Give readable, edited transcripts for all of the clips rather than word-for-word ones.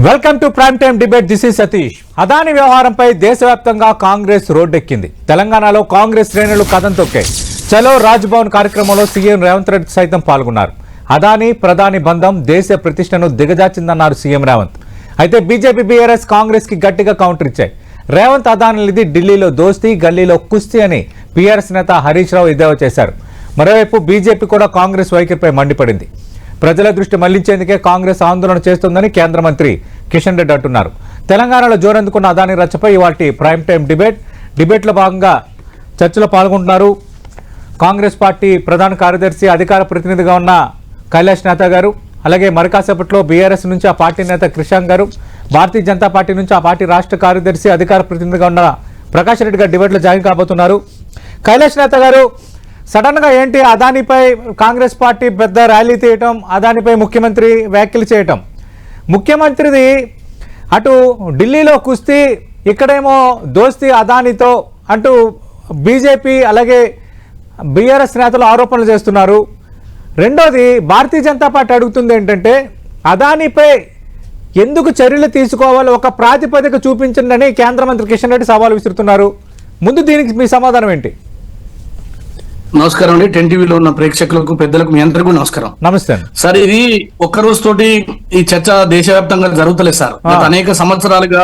Welcome to prime time debate. This is Satish. Adani వ్యవహారంపై దేశవ్యాప్తంగా కాంగ్రెస్ రోడ్డెక్కింది. తెలంగాణలో కాంగ్రెస్ శ్రేణులు కథం తొక్కాయి. చలో రాజ్భవన్ కార్యక్రమంలో సీఎం రేవంత్ రెడ్డి సైతం పాల్గొన్నారు. అదాని ప్రధాని బంధం దేశ ప్రతిష్టను దిగజార్చిందన్నారు సీఎం రేవంత్. అయితే బీజేపీ బీఆర్ఎస్ కాంగ్రెస్ కి గట్టిగా కౌంటర్ ఇచ్చాయి. రేవంత్ అదానిది ఢిల్లీలో దోస్తీ, గల్లీలో కుస్తీ అని బీఆర్ఎస్ నేత హరీష్ రావు ఎద్దేవా చేశారు. మరోవైపు బీజేపీ కూడా కాంగ్రెస్ వైఖరిపై మండిపడింది. ప్రజల దృష్టి మళ్లించేందుకే కాంగ్రెస్ ఆందోళన చేస్తుందని కేంద్ర మంత్రి కిషన్ రెడ్డి అంటున్నారు. తెలంగాణలో జోరందుకున్న అదాని రచ్చపై ఇవాల్టి ప్రైమ్ టైం డిబేట్లో భాగంగా చర్చలో పాల్గొంటున్నారు కాంగ్రెస్ పార్టీ ప్రధాన కార్యదర్శి, అధికార ప్రతినిధిగా ఉన్న కైలాష్ నేత గారు, అలాగే మరికాసేపట్లో బీఆర్ఎస్ నుంచి ఆ పార్టీ నేత క్రిషాంక్ గారు, భారతీయ జనతా పార్టీ నుంచి ఆ పార్టీ రాష్ట్ర కార్యదర్శి, అధికార ప్రతినిధిగా ఉన్న ప్రకాష్ రెడ్డి గారు డిబేట్లో జాయిన్ కాబోతున్నారు. కైలాష్ నేత గారు, సడన్ గా ఏంటి అదానిపై కాంగ్రెస్ పార్టీ పెద్ద ర్యాలీ తీయటం, అదానిపై ముఖ్యమంత్రి వ్యాఖ్యలు చేయటం? ముఖ్యమంత్రిది అటు ఢిల్లీలో కుస్తీ, ఇక్కడేమో దోస్తీ అదానితో అంటూ బీజేపీ అలాగే బీఆర్ఎస్ నేతలు ఆరోపణలు చేస్తున్నారు. రెండోది, భారతీయ జనతా పార్టీ అడుగుతుంది ఏంటంటే అదానిపై ఎందుకు చర్యలు తీసుకోవాలో ఒక ప్రాతిపదిక చూపించండి కేంద్ర మంత్రి కిషన్ రెడ్డి సవాల్ విసురుతున్నారు. ముందు దీనికి మీ సమాధానం ఏంటి? నమస్కారం అండి. 10 టీవీలో ఉన్న ప్రేక్షకులకు, పెద్దలకు, మీ అందరికీ నమస్కారం. నమస్తే సార్. ఇది ఒక్క రోజు తోటి ఈ చర్చ దేశవ్యాప్తంగా జరుగుతలేదు సార్. గత అనేక సంవత్సరాలుగా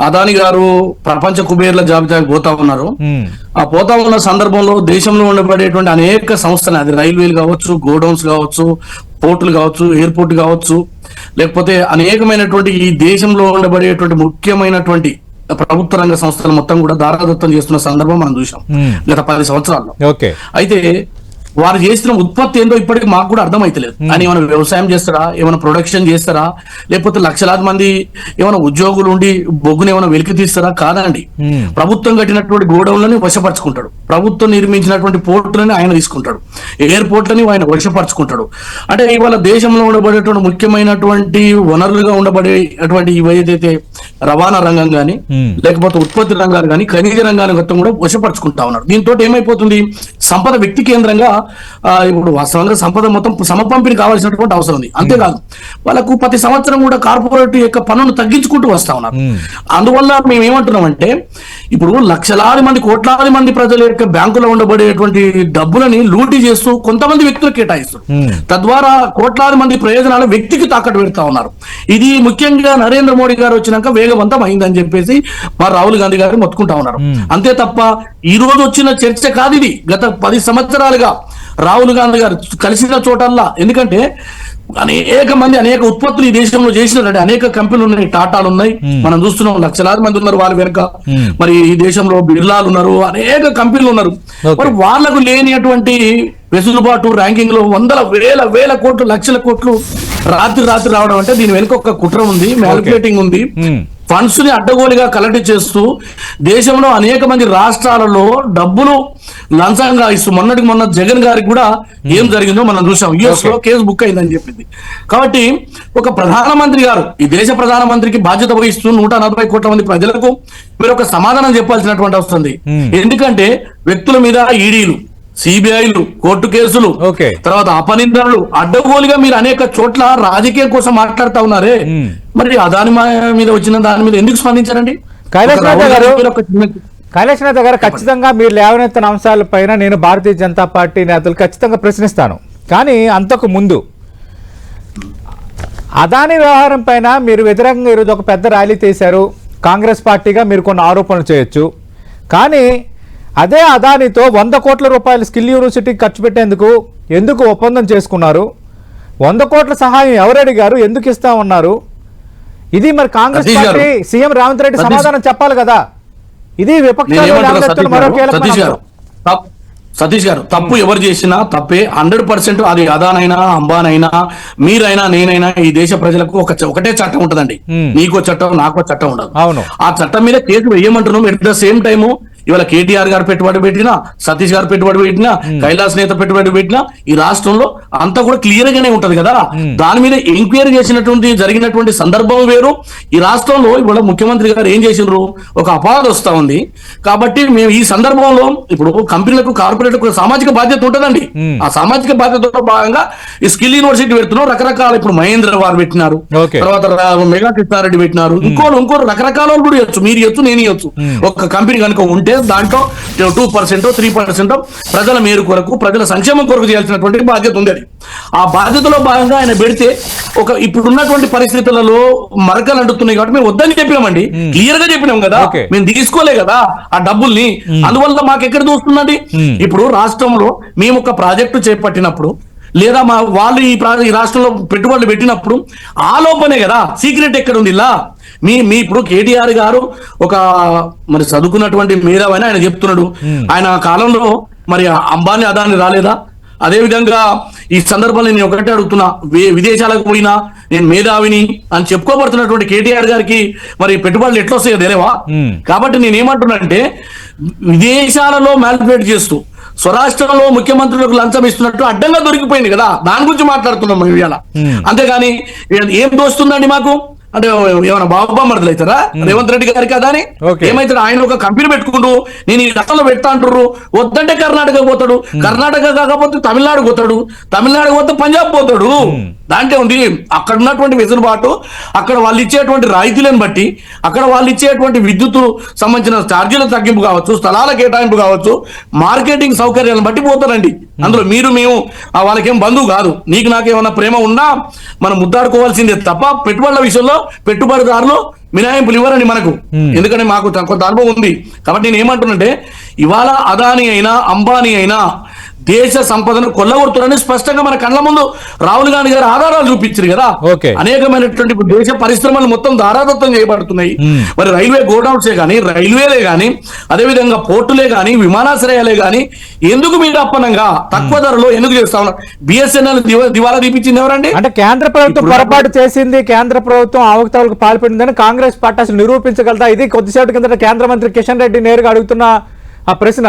అదాని గారు ప్రపంచ కుబేర్ల జాబితాకి పోతా ఉన్నారు. ఆ పోతా ఉన్న సందర్భంలో దేశంలో ఉండబడేటువంటి అనేక సంస్థలు, అది రైల్వేలు కావచ్చు, గోడౌన్స్ కావచ్చు, పోర్టులు కావచ్చు, ఎయిర్పోర్ట్ కావచ్చు, లేకపోతే అనేకమైనటువంటి ఈ దేశంలో ఉండబడేటువంటి ముఖ్యమైనటువంటి ప్రభుత్వ రంగ సంస్థలు మొత్తం కూడా దారాదత్తం చేస్తున్న సందర్భం మనం చూసాం గత 10 సంవత్సరాల్లో. అయితే వారు చేసిన ఉత్పత్తి ఏందో ఇప్పటికి మాకు కూడా అర్థమైతలేదు. అని ఏమైనా వ్యవసాయం చేస్తారా, ఏమైనా ప్రొడక్షన్ చేస్తారా, లేకపోతే లక్షలాది మంది ఏమైనా ఉద్యోగులు ఉండి బొగ్గును ఏమైనా వెలికి తీస్తారా? కాదండి. ప్రభుత్వం కట్టినటువంటి గోడౌన్లని వశపరుచుకుంటాడు, ప్రభుత్వం నిర్మించినటువంటి పోర్టులని ఆయన తీసుకుంటాడు, ఎయిర్పోర్ట్లని ఆయన వశపరుచుకుంటాడు. అంటే ఇవాళ దేశంలో ఉండబడేటువంటి ముఖ్యమైనటువంటి వనరులుగా ఉండబడేటువంటి ఏదైతే రవాణా రంగం కానీ, లేకపోతే ఉత్పత్తి రంగాలు కానీ, ఖనిజ రంగాన్ని మొత్తం కూడా వశపరుచుకుంటా ఉన్నారు. దీంతో ఏమైపోతుంది, సంపద వ్యక్తి కేంద్రంగా ఇప్పుడు వాస్తవంగా సంపద మొత్తం సమపంపిణీ కావాల్సినటువంటి అవసరం ఉంది. అంతేకాదు వాళ్ళకు ప్రతి సంవత్సరం కూడా కార్పొరేట్ యొక్క పన్నును తగ్గించుకుంటూ వస్తా ఉన్నారు. అందువల్ల మేము ఏమంటున్నామంటే, ఇప్పుడు లక్షలాది మంది, కోట్లాది మంది ప్రజల యొక్క బ్యాంకులో ఉండబడేటువంటి డబ్బులని లూటీ చేస్తూ కొంతమంది వ్యక్తులు కేటాయిస్తారు. తద్వారా కోట్లాది మంది ప్రయోజనాలు వ్యక్తికి తాకట్టు పెడతా ఉన్నారు. ఇది ముఖ్యంగా నరేంద్ర మోడీ గారు వచ్చినాక వేగవంతం అయిందని చెప్పేసి మా రాహుల్ గాంధీ గారు మొత్తుకుంటా ఉన్నారు. అంతే తప్ప ఈ రోజు వచ్చిన చర్చ కాదు ఇది. గత 10 సంవత్సరాలుగా రాహుల్ గాంధీ గారు కలిసిన చోటల్లా, ఎందుకంటే అనేక మంది అనేక ఉత్పత్తులు ఈ దేశంలో చేసినారంటే అనేక కంపెనీలు ఉన్నాయి, టాటాలు ఉన్నాయి, మనం చూస్తున్నాం, లక్షలాది మంది ఉన్నారు వాళ్ళ వెనుక. మరి ఈ దేశంలో బిర్లాలు ఉన్నారు, అనేక కంపెనీలు ఉన్నారు. మరి వాళ్లకు లేనిటువంటి వెసులుబాటు ర్యాంకింగ్ లో వందల వేల కోట్లు, లక్షల కోట్లు రాత్రి రావడం అంటే దీని వెనుక ఒక కుట్ర ఉంది, మ్యానిపులేటింగ్ ఉంది. ఫండ్స్ ని అడ్డగోలుగా కలెక్ట్ చేస్తూ దేశంలో అనేక మంది రాష్ట్రాలలో డబ్బులు లంచంగా ఇస్తూ, మొన్న జగన్ గారికి కూడా ఏం జరిగిందో మనం చూసాం. యుఎస్ లో కేసు బుక్ అయిందని చెప్పింది. కాబట్టి ఒక ప్రధానమంత్రి గారు, ఈ దేశ ప్రధానమంత్రికి బాధ్యత వహిస్తూ 140 కోట్ల మంది ప్రజలకు మీరు ఒక సమాధానం చెప్పాల్సినటువంటి అవసరం ఉంది. ఎందుకంటే వ్యక్తుల మీద ఈడీలు, సిబిఐలు, కోర్టు కేసులు, తర్వాత అపనిందనలు, అడ్డగోలుగా మీరు అనేక చోట్ల రాజకీయం కోసం మాట్లాడుతా ఉన్నారే. మరి అదాని మీద వచ్చిన దాని మీద ఎందుకు స్పందించారండి? కైలాష్ నేత గారు, ఖచ్చితంగా మీరు లేవనెత్తిన అంశాలపైన నేను భారతీయ జనతా పార్టీ నేతలు ఖచ్చితంగా ప్రశ్నిస్తాను. కానీ అంతకు ముందు అదాని వ్యవహారం పైన మీరు వ్యతిరేకంగా ఈరోజు ఒక పెద్ద ర్యాలీ తీశారు. కాంగ్రెస్ పార్టీగా మీరు కొన్ని ఆరోపణలు చేయొచ్చు, కానీ అదే అదానితో 100 కోట్ల రూపాయలు స్కిల్ యూనివర్సిటీకి ఖర్చు పెట్టేందుకు ఎందుకు ఒప్పందం చేసుకున్నారు? 100 కోట్ల సహాయం ఎవరు అడిగారు, ఎందుకు ఇస్తా ఉన్నారు? ఇది మరి కాంగ్రెస్ పార్టీ సీఎం రేవంత్ రెడ్డి సమాధానం చెప్పాలి కదా. ఇది విపక్షాలు మరో కీలక. సతీష్ గారు, తప్పు ఎవరు చేసినా తప్పే 100%. అది అదానైనా, అంబానైనా, మీరైనా, నేనైనా, ఈ దేశ ప్రజలకు ఒకటే చట్టం ఉంటదండి. నీకో చట్టం, నాకో చట్టం ఉండదు. ఆ చట్టం మీద కేసు వేయమంటున్నాం. ఎట్ ద సేమ్ టైము ఇవాళ కేటీఆర్ గారు పెట్టుబడి పెట్టినా, సతీష్ గారు పెట్టుబడి పెట్టినా, కైలాస్ నేత పెట్టుబడి పెట్టినా ఈ రాష్ట్రంలో అంతా కూడా క్లియర్ గానే ఉంటది కదా. దాని మీద ఎంక్వైరీ చేసినటువంటి జరిగినటువంటి సందర్భం వేరు. ఈ రాష్ట్రంలో ఇవాళ ముఖ్యమంత్రి గారు ఏం చేసినారు, ఒక అపవాదం వస్తా ఉంది. కాబట్టి మేము ఈ సందర్భంలో ఇప్పుడు కంపెనీలకు, కార్పొరేట్లకు సామాజిక బాధ్యత ఉంటుందండి. ఆ సామాజిక బాధ్యతలో భాగంగా ఈ స్కిల్ యూనివర్సిటీ పెడుతున్నాం. రకరకాల ఇప్పుడు మహేంద్ర వారు పెట్టినారు, తర్వాత మెగా కృష్ణారెడ్డి పెట్టినారు, ఇంకోరు రకరకాల వాళ్ళు కూడా ఇవ్వచ్చు. మీరు ఇవ్వచ్చు, నేను ఇవ్వచ్చు. ఒక కంపెనీ కనుక ఉంటే దాంట్లో 2% 3% ప్రజల మేలు కొరకు, ప్రజల సంక్షేమం కొరకు చేయాల్సినటువంటి బాధ్యత ఉంది. ఆ బాధ్యతలో భాగంగా ఆయన పెడితే ఇప్పుడున్నటువంటి పరిస్థితులలో మరకలు అంటున్నాయి కాబట్టి మేము వద్దని చెప్పినామండి. క్లియర్ గా చెప్పినాం కదా, మేము తీసుకోలే కదా ఆ డబ్బుల్ని. అందువల్ల మాకు ఎక్కడ దోస్తుందండి. ఇప్పుడు రాష్ట్రంలో మేము ఒక ప్రాజెక్టు చేపట్టినప్పుడు లేదా వాళ్ళు ఈ రాష్ట్రంలో పెట్టుబడులు పెట్టినప్పుడు ఆలోపనే కదా, సీక్రెట్ ఎక్కడ ఉంది ఇలా. మీ ఇప్పుడు కేటీఆర్ గారు ఒక మరి చదువుకున్నటువంటి మేధావని ఆయన చెప్తున్నాడు. ఆయన కాలంలో మరి అంబానీ అదాని రాలేదా? అదే విధంగా ఈ సందర్భంలో నేను ఒకటే అడుగుతున్నా, విదేశాలకు పోయినా నేను మేధావిని అని చెప్పుకోబడుతున్నటువంటి కేటీఆర్ గారికి మరి పెట్టుబడులు ఎట్లా వస్తాయో తెలియవా? కాబట్టి నేనేమంటున్నానంటే విదేశాలలో మ్యానిపులేట్ చేస్తూ స్వరాష్ట్రంలో ముఖ్యమంత్రులకు లంచం ఇస్తున్నట్టు అడ్డంగా దొరికిపోయింది కదా, దాని గురించి మాట్లాడుతున్నాం మేము ఇవాళ. అంతేగాని ఏం దోస్తుందండి మాకు అంటే ఏమైనా బాబుబామర్దులు అవుతారా రేవంత్ రెడ్డి గారికి? అదాని ఏమైతాడు? ఆయన ఒక కంపెనీ పెట్టుకుంటూ నేను ఈ రకంలో పెడతా అంటారు. వద్దంటే కర్ణాటక పోతాడు, కర్ణాటక కాకపోతే తమిళనాడు పోతాడు, తమిళనాడు పోతే పంజాబ్ పోతాడు. దాంట్లో ఉంది అక్కడ ఉన్నటువంటి వెసులుబాటు, అక్కడ వాళ్ళు ఇచ్చేటువంటి రాయితీలను బట్టి, అక్కడ వాళ్ళు ఇచ్చేటువంటి విద్యుత్ సంబంధించిన ఛార్జీల తగ్గింపు కావచ్చు, స్థలాల కేటాయింపు కావచ్చు, మార్కెటింగ్ సౌకర్యాలను బట్టి పోతారండి. అందులో మేము వాళ్ళకేం బంధువు కాదు. నీకు నాకేమన్నా ప్రేమ ఉన్నా మనం ముద్దాడుకోవాల్సిందే తప్ప పెట్టుబడుల విషయంలో పెట్టుబడిదారులు మినహాయింపులు ఇవ్వరండి మనకు. ఎందుకంటే మాకు కొంత అనుభవం ఉంది. కాబట్టి నేను ఏమంటున్నంటే ఇవాళ అదాని అయినా అంబానీ అయినా దేశ సంపదను కొల్లగొడుతున్నారని స్పష్టంగా మన కళ్ళ ముందు రాహుల్ గాంధీ గారు ఆధారాలు చూపించారు కదా. అనేకమైనటువంటి దేశ పరిశ్రమలు మొత్తం దారాదత్తం చేయబడుతున్నాయి. మరి రైల్వే గోడౌన్సే కానీ, రైల్వేలే కానీ, అదేవిధంగా పోర్టులే కానీ, విమానాశ్రయాలే కానీ ఎందుకు మీరు అప్పనంగా తక్కువ ధరలో ఎందుకు చేస్తా ఉన్నారు? బిఎస్ఎన్ఎల్ దివాలా తీపించింది ఎవరండి? అంటే కేంద్ర ప్రభుత్వం పొరపాటు చేసింది, కేంద్ర ప్రభుత్వం అవకతవకలకు పాల్పడిందని కాంగ్రెస్ పార్టీ అసలు నిరూపించగలదా? ఇది కొద్దిసేపటి కిందట కేంద్ర మంత్రి కిషన్ రెడ్డి నేరుగా అడుగుతున్న ఆ ప్రశ్న.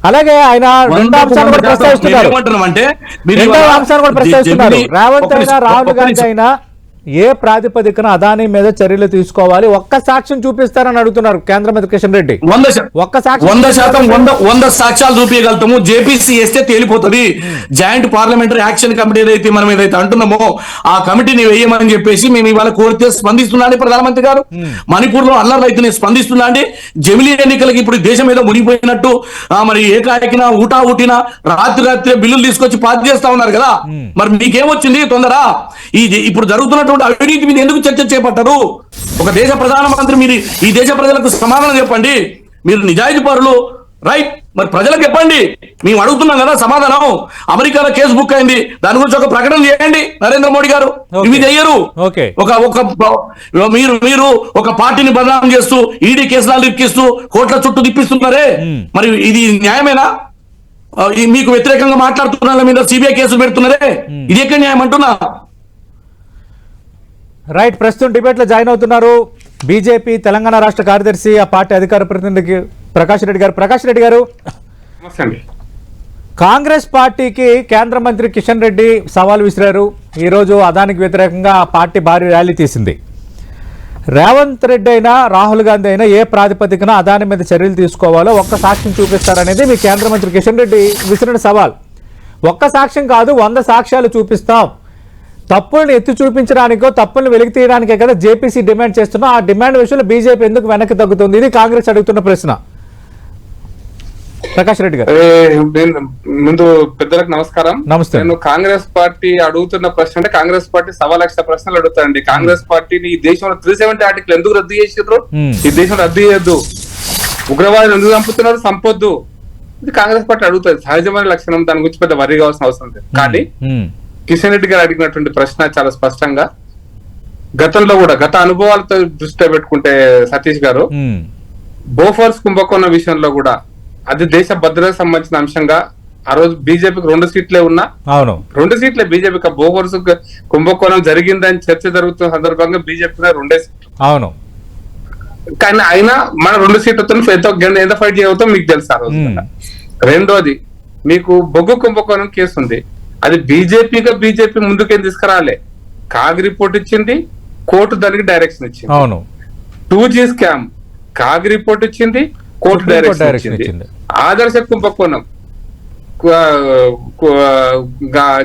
అలాగే ఆయన రెండో అంశాన్ని కూడా ప్రస్తావిస్తున్నారు. రేవంత్ అయినా రాహుల్ గాంధీ అయినా ఏ ప్రాతిపదికన అదానీ మీద చర్యలు తీసుకోవాలి, ఒక్క సాక్ష్యం చూపిస్తారని అడుగుతున్నారు కేంద్ర మంత్రి కిషన్ రెడ్డి. 100% సాక్ష్యాలు చూపించగలుగుతాము. జేపీసీ వేస్తే తేలిపోతుంది. జాయింట్ పార్లమెంటరీ యాక్షన్ కమిటీ ఏదైతే మనం ఏదైతే అంటున్నామో ఆ కమిటీని వేయమని చెప్పేసి మేము ఇవాళ కోరితే స్పందిస్తున్నాండి ప్రధానమంత్రి గారు. మణిపూర్ లో అల్లర్లు అయితే స్పందిస్తున్నాండి. జమిలీ ఎన్నికలకి ఇప్పుడు దేశం మీద మునిగిపోయినట్టు మరి ఏకాకినా ఊటా ఊటినా రాత్రి బిల్లులు తీసుకొచ్చి పాస్ చేస్తా ఉన్నారు కదా. మరి మీకేమొచ్చింది తొందర? ఇప్పుడు జరుగుతున్నటువంటి అవినీతి మీద ఎందుకు చర్చ చేపట్టారు? ఒక దేశ ప్రధానమంత్రి మీరు ఈ దేశ ప్రజలకు సమాధానం చెప్పండి. మీరు నిజాయితీ పరులు, రైట్? మరి ప్రజలకు చెప్పండి. మేము అడుగుతున్నాం కదా సమాధానం. అమెరికాలో కేసు బుక్ అయింది, దాని గురించి ఒక ప్రకటన చేయండి నరేంద్ర మోడీ గారు. ఇవి చెయ్యరు. మీరు ఒక పార్టీని బదనాం చేస్తూ ఈడీ కేసులు ఇరికిస్తూ కోట్ల చుట్టూ తిప్పిస్తున్నారే, మరి ఇది న్యాయమేనా? మీకు వ్యతిరేకంగా మాట్లాడుతున్న మీద సిబిఐ కేసులు పెడుతున్నారే, ఇది ఎక్కడ న్యాయం అంటున్నా? రైట్. ప్రస్తుతం డిబేట్ లో జాయిన్ అవుతున్నారు బీజేపీ తెలంగాణ రాష్ట్ర కార్యదర్శి, ఆ పార్టీ అధికార ప్రతినిధి ప్రకాష్ రెడ్డి గారు. ప్రకాష్ రెడ్డి గారు, కాంగ్రెస్ పార్టీకి కేంద్ర మంత్రి కిషన్ రెడ్డి సవాల్ విసిరారు. ఈరోజు అదానికి వ్యతిరేకంగా ఆ పార్టీ భారీ ర్యాలీ తీసింది. రేవంత్ రెడ్డి అయినా రాహుల్ గాంధీ అయినా ఏ ప్రాతిపదికన అదాని మీద చర్యలు తీసుకోవాలో ఒక్క సాక్ష్యం చూపిస్తారనేది మీ కేంద్ర మంత్రి కిషన్ రెడ్డి విసిరిన సవాల్. ఒక్క సాక్ష్యం కాదు, 100 సాక్ష్యాలు చూపిస్తాం. తప్పులను ఎత్తి చూపించడానికో తప్పులను వెలికి తీయడానికే కదా జేపీసీ డిమాండ్ చేస్తున్నా. ఆ డిమాండ్ విషయంలో బీజేపీ ఎందుకు వెనక్కి తగ్గుతుంది? ఇది కాంగ్రెస్ అడుగుతున్న ప్రశ్న. ప్రకాష్ రెడ్డి గారు. ముందు పెద్దలకు నమస్కారం. నమస్తే. నేను కాంగ్రెస్ పార్టీ అడుగుతున్న ప్రశ్న అంటే కాంగ్రెస్ పార్టీ 1,00,000 ప్రశ్నలు అడుగుతారండి. కాంగ్రెస్ పార్టీని ఈ దేశంలో 370 ఆర్టికల్ ఎందుకు రద్దు చేసిర్రు? ఈ దేశంలో రద్దు చేయొద్దు. ఉగ్రవాదులు ఎందుకు చంపుతున్నారు? సంపొద్దు. ఇది కాంగ్రెస్ పార్టీ అడుగుతుంది, సహజమైన లక్షణం. దాని గురించి పెద్ద వరి కావాల్సిన అవసరం లేదు. కానీ కిషన్ రెడ్డి గారు అడిగినటువంటి ప్రశ్న చాలా స్పష్టంగా గతంలో కూడా గత అనుభవాలతో దృష్టిలో పెట్టుకుంటే సతీష్ గారు బోఫోర్స్ కుంభకోణం విషయంలో కూడా అది దేశ భద్రతకు సంబంధించిన అంశంగా ఆ రోజు బీజేపీకి 2 సీట్లే ఉన్నా, 2 సీట్లే బీజేపీకి బోఫోర్స్ కుంభకోణం జరిగిందని చర్చ జరుగుతున్న సందర్భంగా బీజేపీ 2 సీట్లు. కానీ అయినా మన 2 సీట్లతో ఎంత ఫైట్ చేయవుతో మీకు తెలుసు ఆ రోజు. రెండోది, మీకు బొగ్గు కుంభకోణం కేసు ఉంది, అది బీజేపీ ముందుకేం తీసుకురాలే. కాగ్ రిపోర్ట్ ఇచ్చింది, కోర్టు దానికి డైరెక్షన్ ఇచ్చింది. అవును, 2G స్కామ్ కాగ్ రిపోర్ట్ ఇచ్చింది, కోర్టు డైరెక్షన్ ఇచ్చింది. ఆదర్శ కుంభకోణం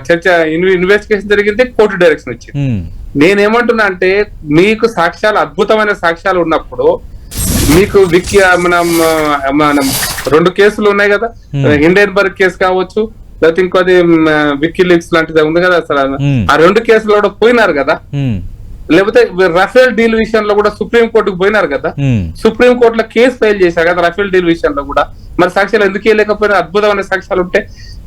చర్చ ఇన్వెస్టిగేషన్ జరిగింది, కోర్టు డైరెక్షన్ ఇచ్చింది. నేనేమంటున్నా అంటే మీకు సాక్ష్యాలు, అద్భుతమైన సాక్ష్యాలు ఉన్నప్పుడు మీకు మనం 2 కేసులు ఉన్నాయి కదా, హిండెన్బర్గ్ కేసు కావచ్చు, లేకపోతే ఇంకోది వికీలీక్స్ లాంటిది ఉంది కదా, అసలు ఆ 2 కేసులు కూడా పోయినారు కదా. లేకపోతే రఫేల్ డీల్ విషయంలో కూడా సుప్రీం కోర్టుకు పోయినారు కదా, సుప్రీం కోర్టులో కేసు ఫైల్ చేశారు కదా రఫేల్ డీల్ విషయంలో కూడా. మరి సాక్ష్యాలు ఎందుకు ఇవ్వలేకపోయినా? అద్భుతమైన సాక్ష్యాలు ఉంటే.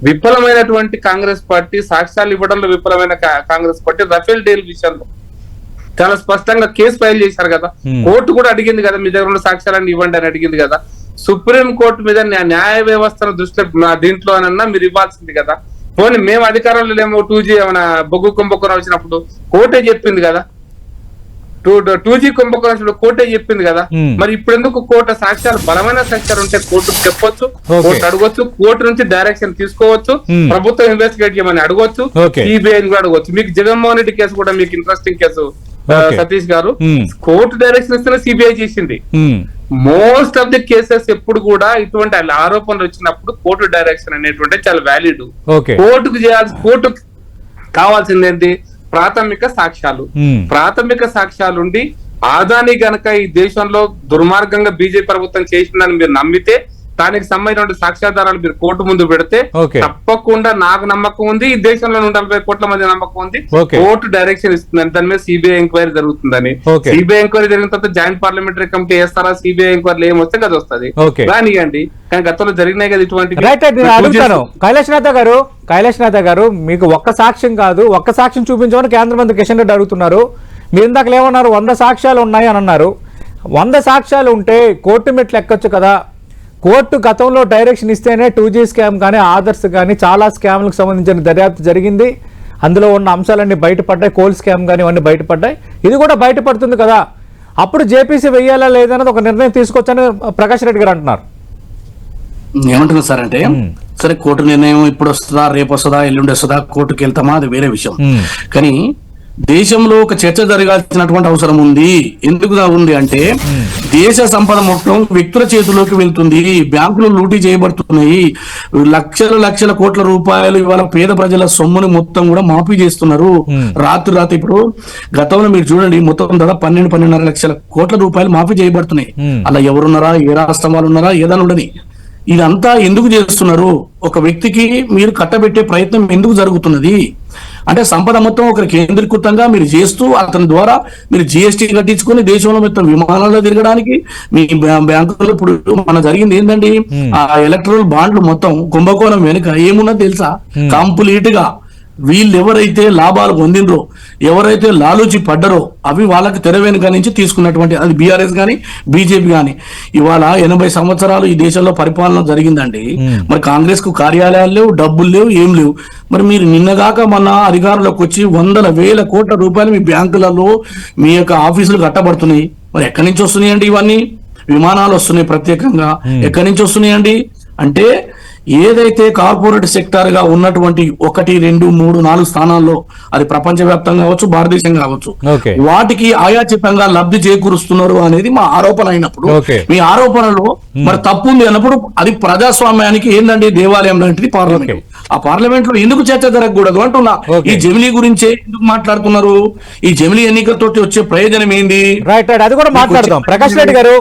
విఫలమైనటువంటి కాంగ్రెస్ పార్టీ, సాక్ష్యాలు ఇవ్వడంలో విఫలమైన కాంగ్రెస్ పార్టీ రఫేల్ డీల్ విషయంలో చాలా స్పష్టంగా కేసు ఫైల్ చేశారు కదా. కోర్టు కూడా అడిగింది కదా, మీ దగ్గర ఉన్న సాక్ష్యాలన్నీ ఇవ్వండి అని అడిగింది కదా. సుప్రీం కోర్టు మీద న్యాయ వ్యవస్థను దృష్టిలో దీంట్లో అనన్నా మీరు ఇవ్వాల్సింది కదా. పోనీ మేము అధికారంలో లేమో 2G ఏమైనా బొగ్గు కుంభకోణం వచ్చినప్పుడు కోర్టే చెప్పింది కదా, 2G కుంభకోణం కోర్టే చెప్పింది కదా. మరి ఇప్పుడు ఎందుకు కోర్టు సాక్ష్యాలు, బలమైన సాక్ష్యాలు ఉంటే కోర్టుకు చెప్పొచ్చు, కోర్టు అడగొచ్చు, కోర్టు నుంచి డైరెక్షన్ తీసుకోవచ్చు, ప్రభుత్వం ఇన్వెస్టిగేట్ చేయమని అడగొచ్చు, సిబిఐ కూడా అడగొచ్చు. మీకు జగన్మోహన్ రెడ్డి కేసు కూడా మీకు ఇంట్రెస్టింగ్ కేసు సతీష్ గారు, కోర్టు డైరెక్షన్ ఇస్తేనే సిబిఐ చేసింది. మోస్ట్ ఆఫ్ ది కేసెస్ ఎప్పుడు కూడా ఇటువంటి ఆరోపణలు వచ్చినప్పుడు కోర్టు డైరెక్షన్ అనేటువంటి చాలా వ్యాలిడ్. కోర్టుకు కావాల్సింది ఏంటి? ప్రాథమిక సాక్ష్యాలు. ప్రాథమిక సాక్ష్యాలుండి ఆదాని గనక ఈ దేశంలో దుర్మార్గంగా బీజేపీ ప్రభుత్వం చేసిందని మీరు నమ్మితే, దానికి సంబంధించిన సాక్ష్యాధారాలు మీరు కోర్టు ముందు పెడితే తప్పకుండా నాకు నమ్మకం ఉంది, ఈ దేశంలో 140 కోట్ల మంది నమ్మకం ఉంది, కోర్టు డైరెక్షన్ ఇస్తుందని, దాని మీద సిబిఐ ఎంక్వైరీ జరుగుతుందని. సిబిఐ ఎంక్వైరీ జరిగిన తర్వాత జాయింట్ పార్లమెంటరీ కమిటీ వేస్తారా? సిబిఐ ఎంక్వైరీలు ఏమొస్తే అది వస్తుంది, రానియండి. కానీ గతంలో జరిగినాయి కదా ఇటువంటి. కైలాష్ నాథ్ గారు, మీకు ఒక్క సాక్ష్యం కాదు, ఒక్క సాక్ష్యం చూపించమని కేంద్ర మంత్రి కిషన్ రెడ్డి అడుగుతున్నారు. మీరు ఇందాక ఏమన్నారు? 100 సాక్ష్యాలు ఉన్నాయి అని అన్నారు. 100 సాక్ష్యాలు ఉంటే కోర్టు మెట్లు ఎక్కొచ్చు కదా. కోర్టు గతంలో డైరెక్షన్ ఇస్తేనే 2G స్కామ్ కానీ, ఆదర్శ్ కానీ చాలా స్కామ్లకు సంబంధించిన దర్యాప్తు జరిగింది. అందులో ఉన్న అంశాలన్నీ బయటపడ్డాయి, కోల్ స్కామ్ కానీ ఇవన్నీ బయటపడ్డాయి. ఇది కూడా బయటపడుతుంది కదా, అప్పుడు జేపీసీ వెయ్యాలా లేదన్నది ఒక నిర్ణయం తీసుకొచ్చని ప్రకాష్ రెడ్డి గారు అంటున్నారు. ఏమంటున్నారు సార్ అంటే, సరే కోర్టు నిర్ణయం ఇప్పుడు వస్తుందా, రేపు వస్తుందా, ఎల్లుండి వస్తుందా, కోర్టుకు వెళ్తామా, అది వేరే విషయం. కానీ దేశంలో ఒక చర్చ జరగాల్సినటువంటి అవసరం ఉంది. ఎందుకు ఉంది అంటే, దేశ సంపద మొత్తం వ్యక్తుల చేతుల్లోకి వెళ్తుంది, బ్యాంకులు లూటీ చేయబడుతున్నాయి, లక్షల కోట్ల రూపాయలు ఇవాళ పేద ప్రజల సొమ్ముని మొత్తం కూడా మాఫీ చేస్తున్నారు. రాత్రి ఇప్పుడు గతంలో మీరు చూడండి, మొత్తం దాదాపు 12-12.5 లక్షల కోట్ల రూపాయలు మాఫీ చేయబడుతున్నాయి. అలా ఎవరున్నారా, ఏ రాష్ట్రం వాళ్ళు ఉన్నారా, ఏదైనా ఉండని. ఇదంతా ఎందుకు చేస్తున్నారు? ఒక వ్యక్తికి మీరు కట్టబెట్టే ప్రయత్నం ఎందుకు జరుగుతున్నది అంటే, సంపద మొత్తం ఒకరి కేంద్రీకృతంగా మీరు చేస్తూ, అతని ద్వారా మీరు GST కట్టించుకుని దేశంలో మొత్తం విమానాల్లో తిరగడానికి, మీ బ్యాంకులో ఇప్పుడు మన జరిగింది ఏంటండి, ఆ ఎలక్ట్రల్ బాండ్లు మొత్తం కుంభకోణం వెనుక ఏమున్నది తెలుసా? కంప్లీట్ గా వీళ్ళు ఎవరైతే లాభాలు పొందినరో, ఎవరైతే లాలూచి పడ్డరో, అవి వాళ్ళకి తెర వెనుక నుంచి తీసుకున్నటువంటి, అది బీఆర్ఎస్ కానీ బీజేపీ కానీ. ఇవాళ 80 సంవత్సరాలు ఈ దేశంలో పరిపాలన జరిగిందండి. మరి కాంగ్రెస్ కు కార్యాలయాలు లేవు, డబ్బులు లేవు, ఏం లేవు. మరి మీరు నిన్నగాక మన అధికారంలోకి వచ్చి 100,000 కోట్ల రూపాయలు మీ బ్యాంకులలో, మీ యొక్క ఆఫీసులు కట్టబడుతున్నాయి. మరి ఎక్కడి నుంచి వస్తున్నాయండి ఇవన్నీ? విమానాలు వస్తున్నాయి ప్రత్యేకంగా, ఎక్కడి నుంచి వస్తున్నాయండి అంటే, ఏదైతే కార్పొరేట్ సెక్టార్ గా ఉన్నటువంటి 1, 2, 3, 4 స్థానాల్లో, అది ప్రపంచవ్యాప్తంగా కావచ్చు, భారతదేశం కావచ్చు, వాటికి ఆయాచితంగా లబ్ధి చేకూరుస్తున్నారు అనేది మా ఆరోపణ అయినప్పుడు, మీ ఆరోపణలో మరి తప్పు ఉంది అన్నప్పుడు, అది ప్రజాస్వామ్యానికి ఏందండి దేవాలయం లాంటిది పార్లమెంట్. ఆ పార్లమెంట్ లో ఎందుకు చర్చ జరగకూడదు అంటున్నా. ఈ జమిలీ గురించే ఎందుకు మాట్లాడుతున్నారు? ఈ జమిలీ ఎన్నికలతో వచ్చే ప్రయోజనం ఏంది? అది కూడా మాట్లాడదాం. ప్రకాష్ రెడ్డి గారు,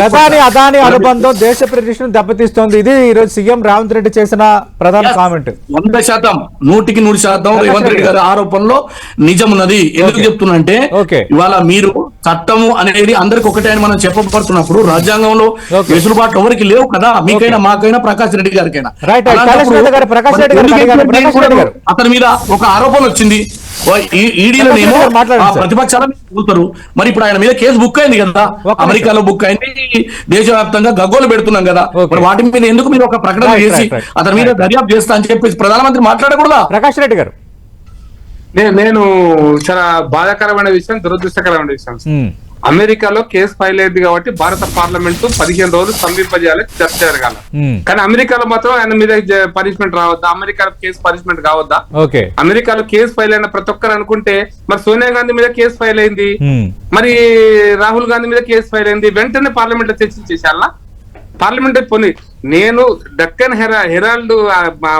ప్రధాని అదాని అనుబంధం దేశ ప్రతిష్టను దెబ్బతీస్తుంది. ఇది ఈ రోజు సీఎం రేవంత్ రెడ్డి చేసిన ప్రధాన కామెంట్. 100%, 100% రేవంత్ రెడ్డి గారి ఆరోపణలో నిజం ఉన్నది. ఎందుకు చెప్తున్నంటే, ఇవాళ మీరు చట్టము అనేది అందరికి ఒకటే అని మనం చెప్పబడుతున్నప్పుడు, రాజ్యాంగంలో వెసులుబాట్లు ఎవరికి లేవు కదా, మీకైనా మాకైనా ప్రకాష్ రెడ్డి గారికైనా. అతని మీద ఒక ఆరోపణ వచ్చింది, ఈడీలోనేమో ప్రతిపక్షాలను కూతారు. మరి ఇప్పుడు ఆయన మీద కేసు బుక్ అయింది కదా, అమెరికాలో బుక్ అయింది, దేశవ్యాప్తంగా గగ్గోలు పెడుతున్నాం కదా. మరి వాటి మీద ఎందుకు మీరు ఒక ప్రకటన చేసి అతని మీద దర్యాప్తు చేస్తా అని చెప్పేసి ప్రధానమంత్రి మాట్లాడకూడదా? ప్రకాష్ రెడ్డి గారు, నేను చాలా బాధాకరమైన విషయం, దురదృష్టకరమైన విషయం. అమెరికాలో కేసు ఫైల్ అయింది కాబట్టి భారత పార్లమెంట్ 15 రోజులు స్తంభింపజేయాలి, చర్చ జరగాల. కానీ అమెరికాలో మాత్రం ఆయన మీద పనిష్మెంట్ రావద్దా, అమెరికాలో కేసు పనిష్మెంట్ కావద్దా? అమెరికాలో కేసు ఫైల్ అయిన ప్రతి ఒక్కరు అనుకుంటే మరి సోనియా గాంధీ మీద కేసు ఫైల్ అయింది, మరి రాహుల్ గాంధీ మీద కేసు ఫైల్ అయింది, వెంటనే పార్లమెంట్ లో చర్చించేసాలా? పార్లమెంట్ పోనీ నేను డక్కన్ హెరాల్డ్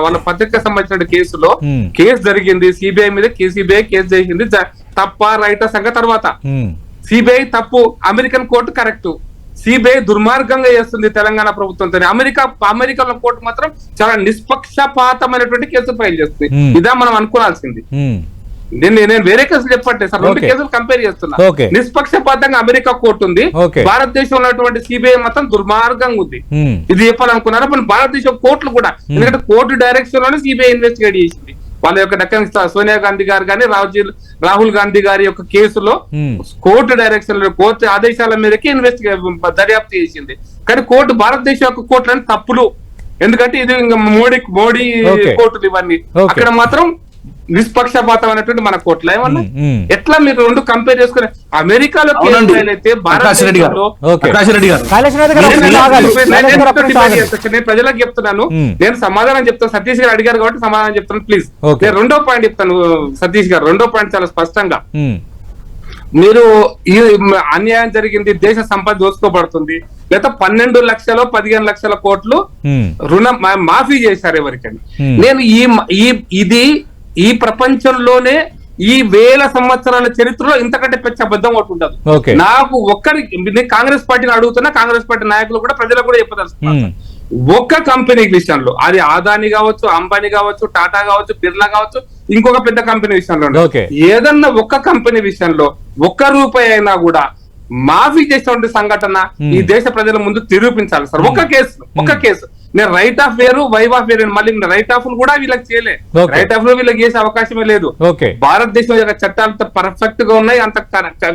వాళ్ళ పత్రిక సంబంధించిన కేసులో కేసు జరిగింది, సిబిఐ మీద సిబిఐ కేసు చేసింది, తప్ప రైటా సంగతి తర్వాత. సిబిఐ తప్పు, అమెరికన్ కోర్టు కరెక్ట్. సిబిఐ దుర్మార్గంగా చేస్తుంది తెలంగాణ ప్రభుత్వంతో. అమెరికాలో కోర్టు మాత్రం చాలా నిష్పక్షపాతమైనటువంటి కేసు ఫైల్ చేస్తుంది. ఇదా మనం అనుకోవాల్సింది. నేను వేరే కేసులు చెప్పట్లేదు సార్, 2 కేసులు కంపేర్ చేస్తున్నా. నిష్పక్షపాతంగా అమెరికా కోర్టు ఉంది, భారతదేశంలో ఉన్నటువంటి సిబిఐ మాత్రం దుర్మార్గంగా ఉంది. ఇది చెప్పాలనుకున్నారా? మన భారతదేశం కోర్టులు కూడా, ఎందుకంటే కోర్టు డైరెక్షన్ లోనే సిబిఐ ఇన్వెస్టిగేట్ చేసింది. వాళ్ళ యొక్క డక్కన్ సోనియా గాంధీ గారు కానీ రాహుల్ గాంధీ గారి యొక్క కేసులో కోర్టు డైరెక్షన్ లో, కోర్టు ఆదేశాల మేరకే దర్యాప్తు చేసింది. కానీ కోర్టు, భారతదేశం యొక్క కోర్టులని తప్పులు, ఎందుకంటే ఇది ఇంకా మోడీ కోర్టులు ఇవన్నీ. అక్కడ మాత్రం నిష్పక్షపాతం అనేటువంటి మన కోర్టులో ఏమన్నా ఎట్లా మీరు 2 కంపేర్ చేసుకుని అమెరికాలో అయితే భారతదేశంలో నేను ప్రజలకు చెప్తున్నాను, నేను సమాధానం చెప్తాను. సతీష్ గారు అడిగారు కాబట్టి సమాధానం చెప్తాను. ప్లీజ్, నేను 2వ పాయింట్ చెప్తాను సతీష్ గారు. 2వ పాయింట్ చాలా స్పష్టంగా, మీరు ఈ అన్యాయం జరిగింది, దేశ సంపద దోసుకోబడుతుంది, లేదా 12 లక్షలు 15 లక్షల కోట్లు రుణం మాఫీ చేశారు ఎవరికని. నేను ఈ ప్రపంచంలోనే ఈ 1000 సంవత్సరాల చరిత్రలో ఇంతకంటే పెద్ద అబద్ధం ఒకటి ఉండదు. నాకు కాంగ్రెస్ పార్టీని అడుగుతున్నా, కాంగ్రెస్ పార్టీ నాయకులు కూడా ప్రజలకు కూడా చెప్పదలుచుకున్నాను. ఒక్క కంపెనీ విషయంలో, అది అదాని కావచ్చు, అంబానీ కావచ్చు, టాటా కావచ్చు, బిర్లా కావచ్చు, ఇంకొక పెద్ద కంపెనీ విషయంలో, ఏదన్నా ఒక్క కంపెనీ విషయంలో ₹1 అయినా కూడా మాఫీ చేసినటువంటి సంఘటన ఈ దేశ ప్రజల ముందు నిరూపించాలి సార్. ఒక్క కేసు నేను రైట్ ఆఫ్ వేరు, వైవ్ ఆఫ్ వేరు, మళ్ళీ రైట్ ఆఫ్ కూడా వీళ్ళకి చేయలే, రైట్ ఆఫ్ లో వీళ్ళకి చేసే అవకాశమే లేదు. భారతదేశం యొక్క చట్టాలు పర్ఫెక్ట్ గా ఉన్నాయి, అంత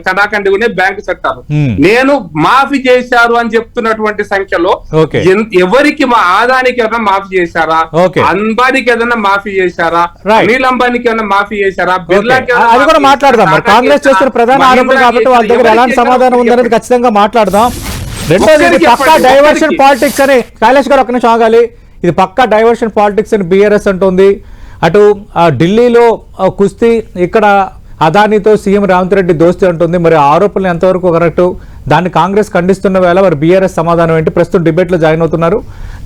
కడాకండి ఉన్నాయి బ్యాంకు చట్టాలు. నేను మాఫీ చేశారు అని చెప్తున్నటువంటి సంఖ్యలో ఎవరికి, మా ఆదానికి ఏదైనా మాఫీ చేశారా, అంబానీకి ఏదైనా మాఫీ చేశారా, అనిల్ అంబానీకి ఏదైనా మాఫీ చేశారా, బిర్లాకి మాట్లాడదాం. కాంగ్రెస్ చేస్తున్న ప్రధాన ఆరోపణ కాబట్టి వాళ్ళ దగ్గర ఎలాంటి సమాధానం ఉందనేది ఖచ్చితంగా మాట్లాడదాం. రెండోది, ఇది పక్కా డైవర్షన్ పాలిటిక్స్ అని కైలాష్ గారు ఒక్క నిమిషం ఆగాలి. ఇది పక్కా డైవర్షన్ పాలిటిక్స్ అని బీఆర్ఎస్ అంటుంది. అటు ఢిల్లీలో కుస్తీ, ఇక్కడ అదానితో సీఎం రేవంత్ రెడ్డి దోస్తీ అంటుంది. మరి ఆరోపణలు ఎంతవరకు కరెక్ట్? దాన్ని కాంగ్రెస్ ఖండిస్తున్న వేళ మరి బీఆర్ఎస్ సమాధానం ఏంటి? ప్రస్తుతం డిబేట్ లో జాయిన్ అవుతున్నారు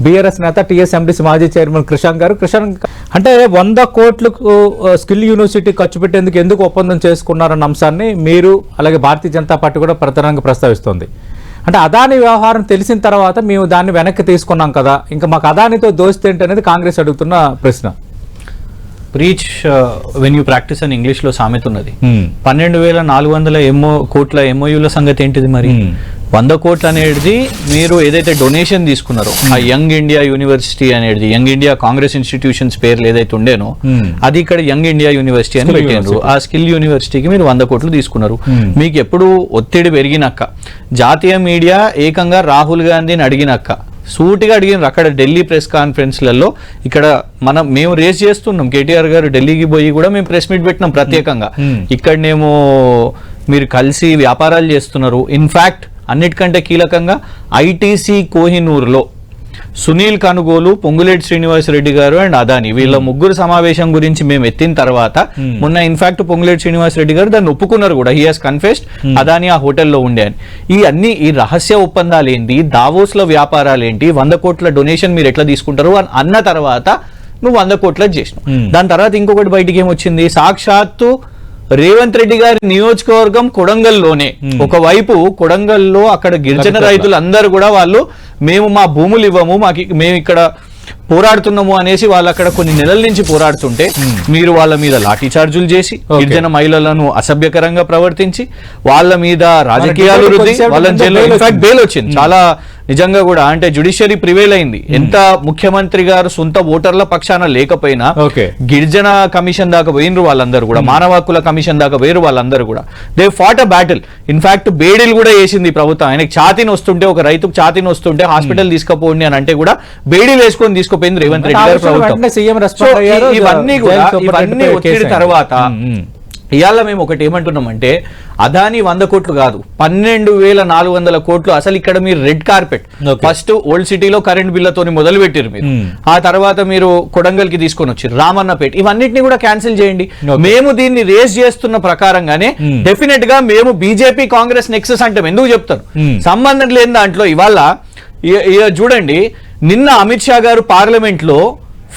బీఆర్ఎస్ నేత టీఎస్ఎండీసీ మాజీ చైర్మన్ కృషాంక్ గారు. కృషాంక్, అంటే 100 కోట్లకు స్కిల్ యూనివర్సిటీ ఖర్చు పెట్టేందుకు ఎందుకు ఒప్పందం చేసుకున్నారన్న అంశాన్ని మీరు, అలాగే భారతీయ జనతా పార్టీ కూడా ప్రధానంగా ప్రస్తావిస్తోంది. అంటే అదాని వ్యవహారం తెలిసిన తర్వాత మేము దాన్ని వెనక్కి తీసుకున్నాం కదా, ఇంకా మాకు అదానితో దోస్తీ ఏంటి అనేది కాంగ్రెస్ అడుగుతున్న ప్రశ్న. ప్రీచ్ వెన్ యూ ప్రాక్టీస్ అని ఇంగ్లీష్ లో సామెత ఉన్నది. 12,400 కోట్ల ఎంఓయూల సంగతి ఏంటిది? మరి 100 కోట్లు అనేది మీరు ఏదైతే డొనేషన్ తీసుకున్నారో, ఆ యంగ్ ఇండియా యూనివర్సిటీ అనేది, యంగ్ ఇండియా కాంగ్రెస్ ఇన్స్టిట్యూషన్స్ పేర్లు ఏదైతే ఉండేనో అది ఇక్కడ యంగ్ ఇండియా యూనివర్సిటీ అని పెట్టారు. ఆ స్కిల్ యూనివర్సిటీకి మీరు 100 కోట్లు తీసుకున్నారు. మీకు ఎప్పుడు ఒత్తిడి పెరిగినాక, జాతీయ మీడియా ఏకంగా రాహుల్ గాంధీని అడిగినాక, సూటిగా అడిగినారు అక్కడ ఢిల్లీ ప్రెస్ కాన్ఫరెన్స్లలో, ఇక్కడ మేము రేస్ చేస్తున్నాం, కేటీఆర్ గారు ఢిల్లీకి పోయి కూడా మేము ప్రెస్ మీట్ పెట్టినాం ప్రత్యేకంగా, ఇక్కడనేమో మీరు కలిసి వ్యాపారాలు చేస్తున్నారు. ఇన్ఫాక్ట్ అన్నిటికంటే కీలకంగా ఐటీసీ కోహినూర్లో సునీల్ కనుగోలు, పొంగులేటి శ్రీనివాసరెడ్డి గారు అండ్ అదాని, వీళ్ళ ముగ్గురు సమావేశం గురించి మేము ఎత్తిన తర్వాత మొన్న ఇన్ఫాక్ట్ పొంగులేటి శ్రీనివాసరెడ్డి గారు దాన్ని ఒప్పుకున్నారు కూడా. హీ హాస్ కన్ఫెస్డ్ అదాని ఆ హోటల్లో ఉండే అని. ఈ రహస్య ఒప్పందాలు ఏంటి, దావోస్ లో వ్యాపారాలు ఏంటి, 100 కోట్ల డొనేషన్ మీరు ఎట్లా తీసుకుంటారు అని అన్న తర్వాత నువ్వు 100 కోట్లకు చేసినావు. దాని తర్వాత ఇంకొకటి బయటికి ఏమొచ్చింది, సాక్షాత్తు రేవంత్ రెడ్డి గారి నియోజకవర్గం కొడంగల్లోనే, ఒకవైపు కొడంగల్లో అక్కడ గిరిజన రైతులు అందరూ కూడా వాళ్ళు మేము మా భూములు ఇవ్వము, మేము ఇక్కడ పోరాడుతున్నాము అనేసి వాళ్ళు అక్కడ కొన్ని నెలల నుంచి పోరాడుతుంటే మీరు వాళ్ళ మీద లాఠీ చార్జులు చేసి, గిరిజన మహిళలను అసభ్యకరంగా ప్రవర్తించి, వాళ్ళ మీద రాజకీయాలు రుద్ది వాళ్ళని జైల్లో, ఇన్ఫాక్ట్ బెయిల్ వచ్చింది. చాలా నిజంగా కూడా అంటే జ్యుడిషియరీ ప్రివేల్ అయింది. ఎంత ముఖ్యమంత్రి గారు సొంత ఓటర్ల పక్షాన లేకపోయినా గిరిజన కమిషన్ దాకా పోయినరు వాళ్ళందరూ కూడా, మానవ హక్కుల కమిషన్ దాకా పోయారు వాళ్ళందరూ కూడా. They fought a battle. In fact బేడీలు కూడా వేసింది ప్రభుత్వం. ఆయనకి ఛాతీని వస్తుంటే, ఒక రైతుకు ఛాతీని వస్తుంటే హాస్పిటల్ తీసుకుపోండి అని అంటే కూడా బేడీలు వేసుకొని తీసుకుపోయింది రేవంత్ రెడ్డి గారు ప్రభుత్వం. ఇవన్నీ ఒత్తిడి తర్వాత ఇవాళ మేము ఒకటి ఏమంటున్నామంటే అదాని 100 కోట్లు కాదు 12,400 కోట్లు. అసలు ఇక్కడ మీరు రెడ్ కార్పెట్ ఫస్ట్ ఓల్డ్ సిటీలో కరెంట్ బిల్లతోని మొదలు పెట్టారు మీరు, ఆ తర్వాత మీరు కొడంగల్ కి తీసుకొని వచ్చారు, రామన్నపేట, ఇవన్నిటిని కూడా క్యాన్సిల్ చేయండి. మేము దీన్ని రేస్ చేస్తున్న ప్రకారంగానే డెఫినెట్ గా మేము బీజేపీ కాంగ్రెస్ నెక్సెస్ అంటాం. ఎందుకు చెప్తాను, సంబంధం లేని దాంట్లో ఇవాళ చూడండి, నిన్న అమిత్ షా గారు పార్లమెంట్ లో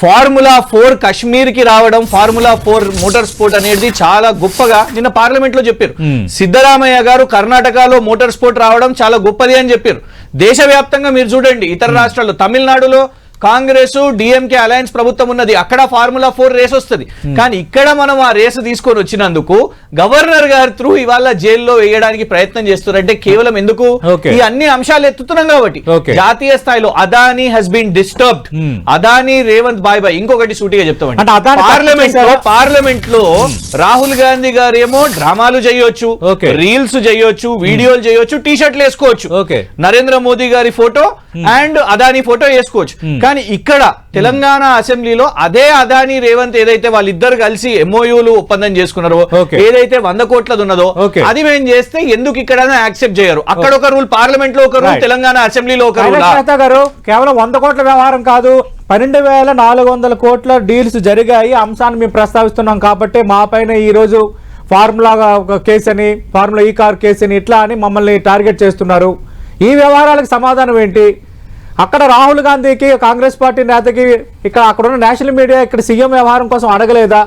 ఫార్ములా 4 కశ్మీర్ కి రావడం, ఫార్ములా 4 మోటార్ స్పోర్ట్ అనేది చాలా గొప్పగా నిన్న పార్లమెంట్ లో చెప్పారు. సిద్ధరామయ్య గారు కర్ణాటకలో మోటార్ స్పోర్ట్ రావడం చాలా గొప్పది అని చెప్పారు. దేశవ్యాప్తంగా మీరు చూడండి, ఇతర రాష్ట్రాల్లో తమిళనాడులో కాంగ్రెస్ డిఎంకే అలయన్స్ ప్రభుత్వం ఉన్నది, అక్కడ ఫార్ములా 4 రేస్ వస్తుంది. కానీ ఇక్కడ మనం ఆ రేసు తీసుకొని వచ్చినందుకు గవర్నర్ గారి త్రూ ఇవాళ జైల్లో వేయడానికి ప్రయత్నం చేస్తున్నారంటే కేవలం ఎందుకు, ఈ అన్ని అంశాలు ఎత్తుతున్నాం కాబట్టి. జాతీయ స్థాయిలో Adani has been disturbed, Adani Revanth బాయ్ బాయ్. ఇంకొకటి సూటిగా చెప్తామండి, పార్లమెంట్ లో రాహుల్ గాంధీ గారు ఏమో డ్రామాలు చేయొచ్చు, రీల్స్ చేయొచ్చు, వీడియోలు చేయొచ్చు, టీ షర్ట్లు వేసుకోవచ్చు, నరేంద్ర మోదీ గారి ఫోటో అండ్ అదానీ ఫోటో వేసుకోవచ్చు. కానీ ఇక్కడ తెలంగాణ అసెంబ్లీలో అదే అదానీ రేవంత్ ఏదైతే వాళ్ళిద్దరు కలిసి ఎంఓయూలు ఒప్పందం చేసుకున్నారో, ఏదైతే 100 కోట్లది ఉన్నదో అది మేము చేస్తే ఎందుకు ఇక్కడ యాక్సెప్ట్ చేయరు? అక్కడ ఒక రూల్, పార్లమెంట్ లో ఒక రూల్, తెలంగాణ అసెంబ్లీలో ఒక రూల్. గారు కేవలం 100 కోట్ల వ్యవహారం కాదు, 12,400 కోట్ల డీల్స్ జరిగాయి అంశాన్ని మేము ప్రస్తావిస్తున్నాం కాబట్టి మా పైన ఈ రోజు ఫార్ములా కేసు అని, ఫార్ములా ఈ కార్ కేసు అని, ఇట్లా అని మమ్మల్ని టార్గెట్ చేస్తున్నారు. ఈ వ్యవహారాలకు సమాధానం ఏంటి? అక్కడ రాహుల్ గాంధీకి, కాంగ్రెస్ పార్టీ నేతకి, ఇక్కడ అక్కడున్న నేషనల్ మీడియా ఇక్కడ సీఎం వ్యవహారం కోసం అడగలేదా?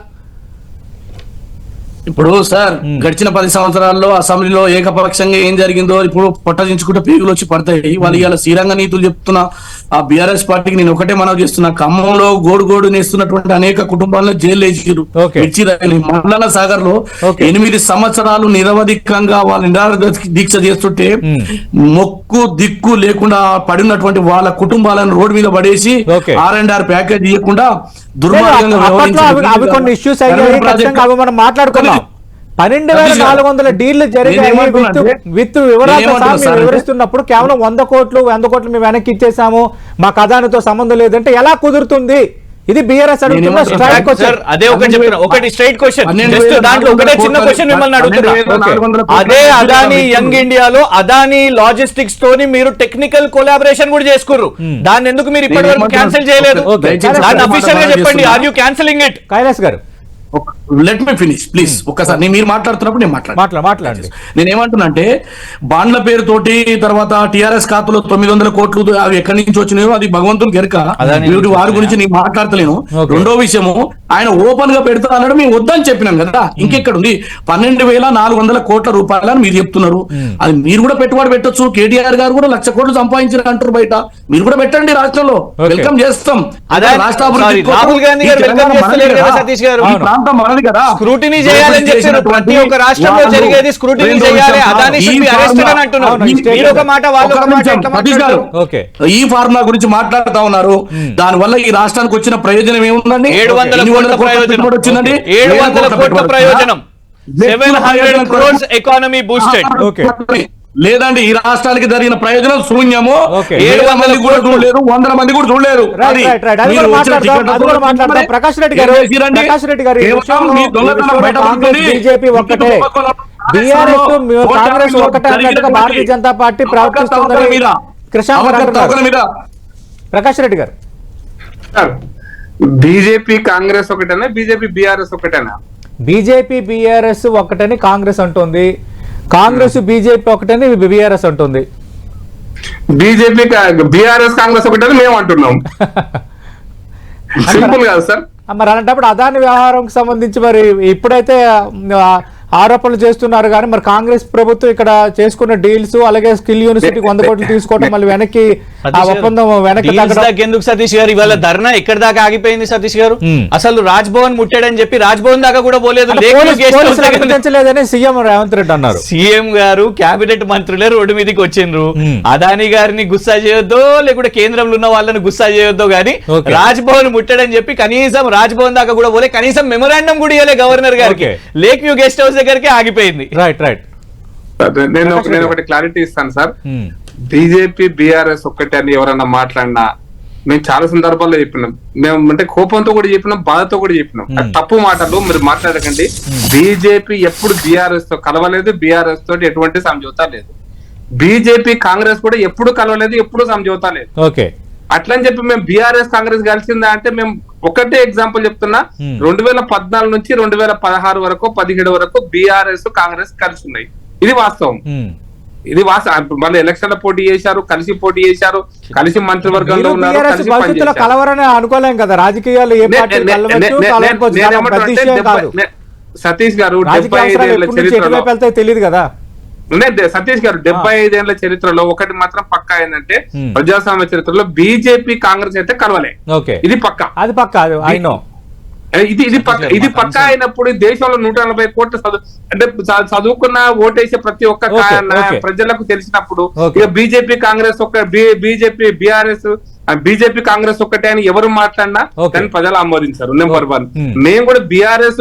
ఇప్పుడు సార్ గడిచిన 10 సంవత్సరాల్లో అసెంబ్లీలో ఏకపక్షంగా ఏం జరిగిందో ఇప్పుడు పొట్టదించుకుంటే పీగులు వచ్చి పడతాయి. వాళ్ళు ఇవాళ శ్రీరంగ నీతులు చెప్తున్నా ఆ బీఆర్ఎస్ పార్టీకి నేను ఒకటే మనవి చేస్తున్నా, ఖమ్మంలో గోడు నేస్తున్నటువంటి అనేక కుటుంబాలను జైలు వేసిరు, మల్లన్న సాగర్ లో 8 సంవత్సరాలు నిరవధికంగా వాళ్ళు నిరాహార దీక్ష చేస్తుంటే మొక్కు దిక్కు లేకుండా పడినటువంటి వాళ్ళ కుటుంబాలను రోడ్డు మీద పడేసి R&R ప్యాకేజ్ ఇవ్వకుండా దుర్మార్గంగా 12,400 డీళ్లు జరిగాయి విత్ వివరిస్తున్నప్పుడు కేవలం 100 కోట్లు మేము వెనక్కి ఇచ్చేసాము, మా కథానితో సంబంధం లేదంటే ఎలా కుదురుతుంది? ఇది బీఆర్ఎస్ అడుగుతున్న స్ట్రైట్ క్వశ్చన్. అదే ఒకటి స్ట్రైట్ క్వశ్చన్, దాంట్లో ఒకటే చిన్న క్వశ్చన్ మిమ్మల్ని అడుగుతున్నా. అదే అదానీ యంగ్ ఇండియాలో అదానీ లాజిస్టిక్స్ తోని మీరు టెక్నికల్ కొలాబరేషన్ కూడా చేసుకుర్రు, దాన్ని ఎందుకు మీరు ఇప్పటి వరకు క్యాన్సిల్ చేయలేదు? దాన్ని అఫీషియల్ గా చెప్పండి, are you cancelling it? Kailash గారు లెట్ మీ ఫినిష్ ప్లీజ్. ఒక్కసారి మీరు మాట్లాడుతున్నప్పుడు నేను మాట్లాడండి. నేనేమంటున్నానంటే బాండ్ల పేరుతోటి తర్వాత టిఆర్ఎస్ ఖాతాలో 900 కోట్లు అవి ఎక్కడి నుంచి వచ్చినాయో అది భగవంతుని గెరక, వారి గురించి నేను మాట్లాడతలేను. రెండో విషయము, ఆయన ఓపెన్ గా పెడతా అన్నాడు, మేము వద్దని చెప్పినాం కదా. ఇంకెక్కడ ఉంది? 12,400 కోట్ల రూపాయలని మీరు చెప్తున్నారు, అది మీరు కూడా పెట్టుబడి పెట్టొచ్చు. కేటీఆర్ గారు కూడా 1,00,000 కోట్లు సంపాదించారు అంటారు బయట, మీరు కూడా పెట్టండి, రాష్ట్రంలో వెల్కమ్ చేస్తాం. రాష్ట్ర రాహుల్ గాంధీ గారు వెల్కమ్ చేస్తలేరు కదా సతీష్ గారు, మనది కదా. స్క్రూటినీ చేయాలని చెప్పారు, ప్రతి ఒక్క రాష్ట్రంలో జరిగేది స్క్రూటినీ చేయాలి, అదానీ షుడ్ బి అరెస్టెడ్ అని అంటున్నారు. మీరు ఒక మాట, వాళ్ళు ఒక మాట, ఈ ఫార్ములా గురించి మాట్లాడుతా ఉన్నారు. దాని వల్ల ఈ రాష్ట్రానికి వచ్చిన ప్రయోజనం ఏముందండి? 700 కోట్ల ప్రయోజనం వచ్చిందండి, 700 కోట్ల ప్రయోజనం, 700 crores ఎకానమీ బూస్టెడ్. లేదండి, ఈ రాష్ట్రానికి జరిగిన ప్రయోజనం శూన్యము. 700 మంది కూడా చూడలేరు, 100 మంది కూడా చూడలేరు. ప్రకాష్ రెడ్డి గారు బీజేపీ ఒక్కటే, బీఆర్ఎస్ కాంగ్రెస్ ఒకటే అన్నట్టుగా భారతీయ జనతా పార్టీ ప్రవర్తిస్తుందని ప్రకాష్ రెడ్డి గారు. బీజేపీ కాంగ్రెస్ ఒకటేనా, బీజేపీ బీఆర్ఎస్ ఒకటేనా? బీజేపీ బీఆర్ఎస్ ఒకటని కాంగ్రెస్ అంటుంది, కాంగ్రెస్ బీజేపీ ఒకటని బీఆర్ఎస్ అంటుంది. బీజేపీ బీఆర్ఎస్ కాంగ్రెస్ ఒకటని మేము అంటున్నాం. సింపుల్ కాదు సార్. మరి అలాంటప్పుడు అదాని వ్యవహారంకి సంబంధించి మరి ఇప్పుడైతే ఆరోపణలు చేస్తున్నారు, కానీ మరి కాంగ్రెస్ ప్రభుత్వం ఇక్కడ చేసుకున్న డీల్స్, అలాగే స్కిల్ యూనివర్సిటీకి 100 కోట్లు తీసుకోవడం, మళ్ళీ వెనక్కి ఆ ఒప్పందం వెనక్కి ఎందుకు సతీష్ గారు? ఇవాళ ధర్నా ఎక్కడ దాకా ఆగిపోయింది సతీష్ గారు? అసలు రాజ్ భవన్ ముట్టాడని చెప్పి రాజ్ భవన్ దాకా కూడా పోలేదు, లేదని సీఎం రేవంత్ రెడ్డి అన్నారు. సీఎం గారు కేబినెట్ మంత్రులే రోడ్డు మీదకి వచ్చిండ్రు. అదానీ గారిని గుస్సా చేయొద్దో లేకుంటే కేంద్రంలో ఉన్న వాళ్ళని గుస్సా చేయొద్దో గానీ రాజ్ భవన్ ముట్టాడని చెప్పి కనీసం రాజ్ భవన్ దాకా కూడా పోలే, కనీసం మెమోరాండం కూడా ఇవ్వలే గవర్నర్ గారికి, లేక్ వ్యూ గెస్ట్ హౌస్ దగ్గరికి ఆగిపోయింది. నేను ఒకటి క్లారిటీ ఇస్తాను సార్. బీజేపీ బీఆర్ఎస్ ఒక్కటే అని ఎవరన్నా మాట్లాడినా మేము చాలా సందర్భాల్లో చెప్పినాం, మేము అంటే కోపంతో కూడా చెప్పినాం, బాధతో కూడా చెప్పినాం. అది తప్పు మాటలు మీరు మాట్లాడకండి. బీజేపీ ఎప్పుడు బీఆర్ఎస్ తో కలవలేదు, బీఆర్ఎస్ తోటి ఎటువంటి సమझौता లేదు. బీజేపీ కాంగ్రెస్ కూడా ఎప్పుడు కలవలేదు, ఎప్పుడు సమझौता లేదు. ఓకే, అట్లని చెప్పి మేము బీఆర్ఎస్ కాంగ్రెస్ కలిసిందా అంటే మేము ఒకటే ఎగ్జాంపుల్ చెప్తున్నా. 2014 నుంచి 2016 వరకు 17 వరకు బీఆర్ఎస్ కాంగ్రెస్ కలిసి ఉన్నాయి. ఇది వాస్తవం. ఇది మళ్ళీ ఎలక్షన్ లో పోటీ చేశారు, కలిసి పోటీ చేశారు, కలిసి మంత్రివర్గంలో ఉన్నారు, కలిసి భవిష్యత్తులో కలవరని అనుకోలేం కదా. రాజకీయాలు ఏ పార్టీ కలవచ్చు, కలవకపోవచ్చు. సతీష్ గారు తెలియదు కదా. సతీష్ గారు 75 ఏళ్ల చరిత్రలో ఒకటి మాత్రం పక్కా ఏంటంటే ప్రజాస్వామ్య చరిత్రలో బీజేపీ కాంగ్రెస్ అయితే కలవలే. ఇది పక్కా, అది పక్కా. ఇది పక్కా అయినప్పుడు దేశంలో 140 కోట్ల అంటే చదువుకున్న ఓటేసే ప్రతి ఒక్క ప్రజలకు తెలిసినప్పుడు ఇక బీజేపీ కాంగ్రెస్ బీజేపీ కాంగ్రెస్ ఒక్కటే అని ఎవరు మాట్లాడినా కానీ ప్రజలు ఆమోదించారు. నెంబర్ 1. మేము కూడా బీఆర్ఎస్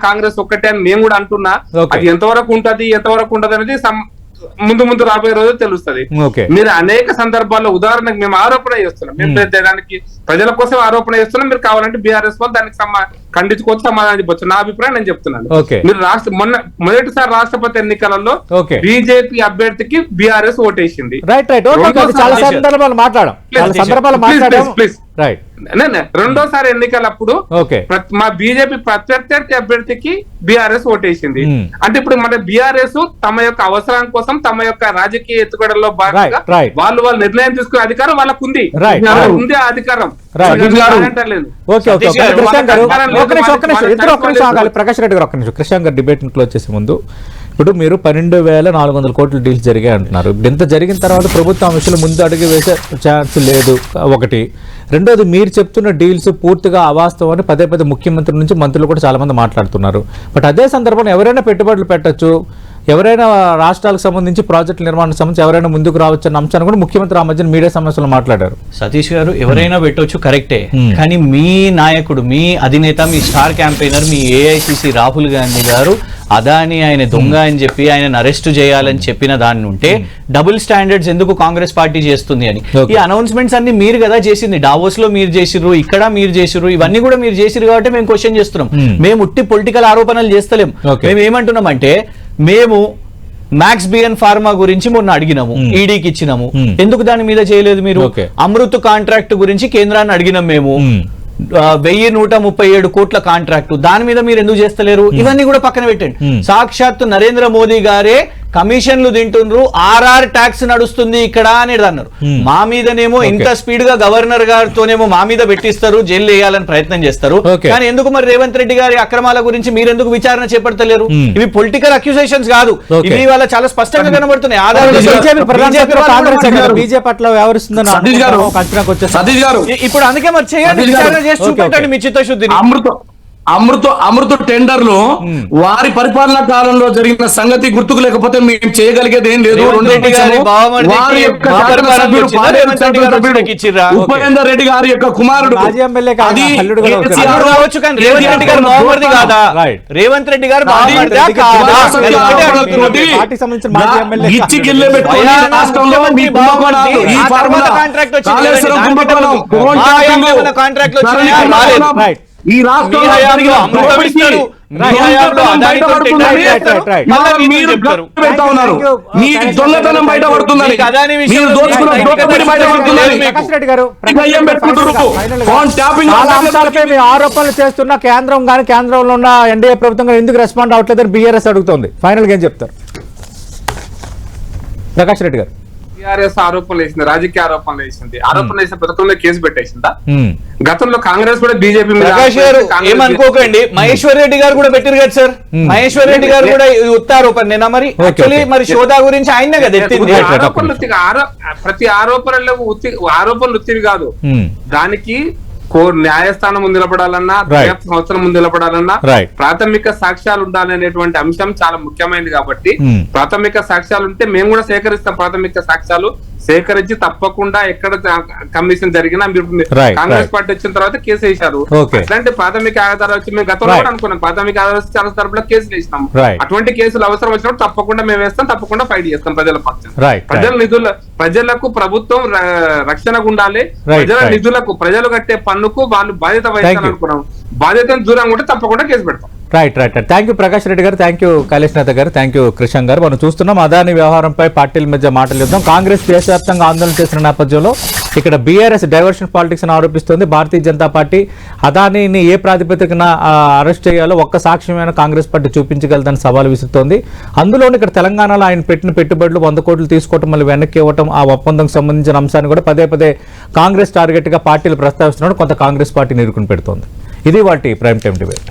కాంగ్రెస్ ఒక్కటే అని మేము కూడా అంటున్నా. అది ఎంతవరకు ఉంటది ఎంతవరకు ఉండదు అనేది ముందు రాబోయే రోజు తెలుస్తుంది. మీరు అనేక సందర్భాల్లో ఉదాహరణకు మేము ఆరోపణ చేస్తున్నాం, మేము దానికి ప్రజల కోసం ఆరోపణ చేస్తున్నాం. మీరు కావాలంటే బీఆర్ఎస్ వాళ్ళు దానికి ఖండించుకోవచ్చు, సమాధానం చెప్పొచ్చు. నా అభిప్రాయం నేను చెప్తున్నాను. మీరు మొదటిసారి రాష్ట్రపతి ఎన్నికలలో బీజేపీ అభ్యర్థికి బీఆర్ఎస్ ఓటేసింది. రెండోసారి ఎన్నికలప్పుడు మా బీజేపీ ప్రత్యర్థి అభ్యర్థికి బీఆర్ఎస్ ఓటేసింది. అంటే ఇప్పుడు మన బీఆర్ఎస్ తమ యొక్క అవసరం కోసం తమ యొక్క రాజకీయ ఎత్తుగడలో భాగంగా వాళ్ళు నిర్ణయం తీసుకునే అధికారం వాళ్ళకు ఉంది. ఉంది ఆ అధికారం. ప్రకాష్ రెడ్డి గారు ఒక్క నిమిషం, కృష్ణ గారు డిబేట్ క్లోజ్ చేసే ముందు, ఇప్పుడు మీరు 12,400 కోట్ల డీల్స్ జరిగాయి అంటున్నారు. ఇప్పుడు ఇంత జరిగిన తర్వాత ప్రభుత్వం విషయంలో ముందు అడుగు వేసే ఛాన్స్ లేదు ఒకటి. రెండోది, మీరు చెప్తున్న డీల్స్ పూర్తిగా అవాస్తవం అని పదే పదే ముఖ్యమంత్రి నుంచి మంత్రులు కూడా చాలా మంది మాట్లాడుతున్నారు. బట్ అదే సందర్భంలో ఎవరైనా పెట్టుబడులు పెట్టచ్చు, ఎవరైనా రాష్ట్రాలకు సంబంధించి ప్రాజెక్టుల నిర్మాణానికి సంబంధించి ఎవరైనా ముందుకు రావచ్చు అన్న అంశాన్ని కూడా ముఖ్యమంత్రి ఆ మధ్యన మీడియా సమావేశంలో మాట్లాడారు. సతీష్ గారు, ఎవరైనా పెట్టవచ్చు కరెక్టే, కానీ మీ నాయకుడు, మీ అధినేత, మీ స్టార్ క్యాంపెయినర్, మీ ఏఐసిసి రాహుల్ గాంధీ గారు అదాని ఆయన దొంగ అని చెప్పి ఆయన అరెస్ట్ చేయాలని చెప్పిన దాన్ని ఉంటే డబుల్ స్టాండర్డ్స్ ఎందుకు కాంగ్రెస్ పార్టీ చేస్తుంది అని ఈ అనౌన్స్మెంట్స్ అన్ని మీరు కదా చేసింది. డావోస్ లో మీరు చేసిర్రు, ఇక్కడ మీరు చేసిర్రు, ఇవన్నీ కూడా మీరు చేసిర్రు కాబట్టి మేము క్వశ్చన్ చేస్తున్నాం. మేము ఉట్టి పొలిటికల్ ఆరోపణలు చేస్తలేం. మేము ఏమంటున్నామంటే, మేము మ్యాక్స్ బిఎన్ ఫార్మా గురించి మొన్న అడిగినాము, ఈడీకి ఇచ్చినాము, ఎందుకు దాని మీద చేయలేదు మీరు? అమృత్ కాంట్రాక్ట్ గురించి కేంద్రాన్ని అడిగినాం మేము, 1137 కోట్ల కాంట్రాక్టు, దాని మీద మీరు ఎందుకు చేస్తలేరు? ఇవన్నీ కూడా పక్కన పెట్టండి. సాక్షాత్తు నరేంద్ర మోదీ గారే కమిషన్లు తింటుండ్రు, ఆర్ఆర్ ట్యాక్స్ నడుస్తుంది ఇక్కడ అనేది అన్నారు. మా మీదనేమో ఇంత స్పీడ్ గా గవర్నర్ గారితోనేమో మా మీద పెట్టిస్తారు, జైలు వేయాలని ప్రయత్నం చేస్తారు. కానీ ఎందుకు మరి రేవంత్ రెడ్డి గారి అక్రమాల గురించి మీరెందుకు విచారణ చేపడతలేరు? ఇవి పొలిటికల్ అక్యూజేషన్స్ కాదు, ఇవి వాళ్ళ చాలా స్పష్టంగా కనబడుతున్నాయి. ఇప్పుడు అందుకే మరి చేయాలి, విచారణ చేసి చూపెట్టండి మీ చిత్తశుద్ధిని. అమృత టెండర్ లో వారి పరిపాలనా కాలంలో జరిగిన సంగతి గుర్తుకు లేకపోతే మేము చేయగలిగేది ఏం లేదు. ఉపేందర్ రెడ్డి గారి యొక్క కుమారుడు రేవంత్ రెడ్డి గారు ఇచ్చి గిల్లె పెట్టుకుని రాష్ట్రంలో మీ కుంభకోణాలు, ఈ ఫార్ములా కాంట్రాక్ట్ ఈ రాష్ట్రంలో మీకు దొంగతనం బయటపడుతుందని, మీరు దోచుకున్న దోపిడీ బయటపడుతుందని ఆరోపణలు చేస్తున్న కేంద్రం కానీ కేంద్రంలో ఉన్న ఎన్డీఏ ప్రభుత్వం ఎందుకు రెస్పాండ్ అవ్వట్లేదని బీఆర్ఎస్ అడుగుతోంది. ఫైనల్ గా ఏం చెప్తారు ప్రకాష్ రెడ్డి గారు? బీఆర్ఎస్ ఆరోపణలు వేసింది, రాజకీయ ఆరోపణలు వేసింది. ఆరోపణలు వేసిన పథకంలో కేసు పెట్టేసిందా? గతంలో కాంగ్రెస్ కూడా బీజేపీ ఏమనుకోకండి, మహేశ్వర్ రెడ్డి గారు కూడా పెట్టారు కదా సార్. మహేశ్వర్ రెడ్డి గారు కూడా ఉత్తారోపణ మరి మరి సోదా గురించి ఆయన కదా ఎత్తింది. ప్రతి ఆరోపణలు ఉత్తివి కాదు, దానికి న్యాయస్థానం ముందు నిలబడాలన్నా Right. దర్యాప్తు సంవత్సరం ముందు నిలబడాలన్నా Right. ప్రాథమిక సాక్ష్యాలు ఉండాలనేటువంటి అంశం చాలా ముఖ్యమైనది కాబట్టి Hmm. ప్రాథమిక సాక్ష్యాలు ఉంటే మేము కూడా సేకరిస్తాం. ప్రాథమిక సాక్ష్యాలు సేకరించి తప్పకుండా ఎక్కడ కమిషన్ జరిగినా మీరు Right, కాంగ్రెస్ right. పార్టీ వచ్చిన తర్వాత కేసు వేశారు. Okay. అట్లాంటి ప్రాథమిక ఆధారాలు వచ్చి మేము గతంలో Right. కూడా అనుకున్నాం. ప్రాథమిక ఆధారాలు వచ్చి చాలా తరపులో కేసులు వేసినాం. Right. అటువంటి కేసులు అవసరం వచ్చినప్పుడు తప్పకుండా మేము వేస్తాం, తప్పకుండా ఫైట్ చేస్తాం ప్రజల పక్షం. Right, ప్రజల నిధుల ప్రజలకు ప్రభుత్వం రక్షణగా ఉండాలి. Right, ప్రజల right. నిధులకు ప్రజలు కట్టే పన్నుకు వాళ్ళు బాధ్యత Thank వహిస్తాను you. అనుకున్నాం. బాధ్యతను దూరంగా ఉంటే తప్పకుండా కేసు పెడతాం. Right right thank you Prakash Reddy గారు, థ్యాంక్ యూ కైలాష్ నేత గారు, థ్యాంక్ యూ కృష్ణ గారు. మనం చూస్తున్నాం అదాని వ్యవహారంపై పార్టీల మధ్య మాటలు యుద్ధం. కాంగ్రెస్ దేశవ్యాప్తంగా ఆందోళన చేసిన నేపథ్యంలో ఇక్కడ బీఆర్ఎస్ డైవర్షన్ పాలిటిక్స్ అని ఆరోపిస్తోంది. భారతీయ జనతా పార్టీ అదానిని ఏ ప్రాతిపదికన అరెస్ట్ చేయాలో ఒక్క సాక్ష్యమైన కాంగ్రెస్ పార్టీ చూపించగలదని సవాల్ విసురుతోంది. అందులోని ఇక్కడ తెలంగాణలో ఆయన పెట్టిన పెట్టుబడులు 100 కోట్లు తీసుకోవటం, మళ్ళీ వెనక్కి ఇవ్వటం, ఆ ఒప్పందం సంబంధించిన అంశాన్ని కూడా పదే పదే కాంగ్రెస్ టార్గెట్ గా పార్టీలు ప్రస్తావిస్తున్నాడు. కొంత కాంగ్రెస్ పార్టీ నిరుకుని పెడుతోంది. ఇది వాటి ప్రైమ్ టైం డిబేట్.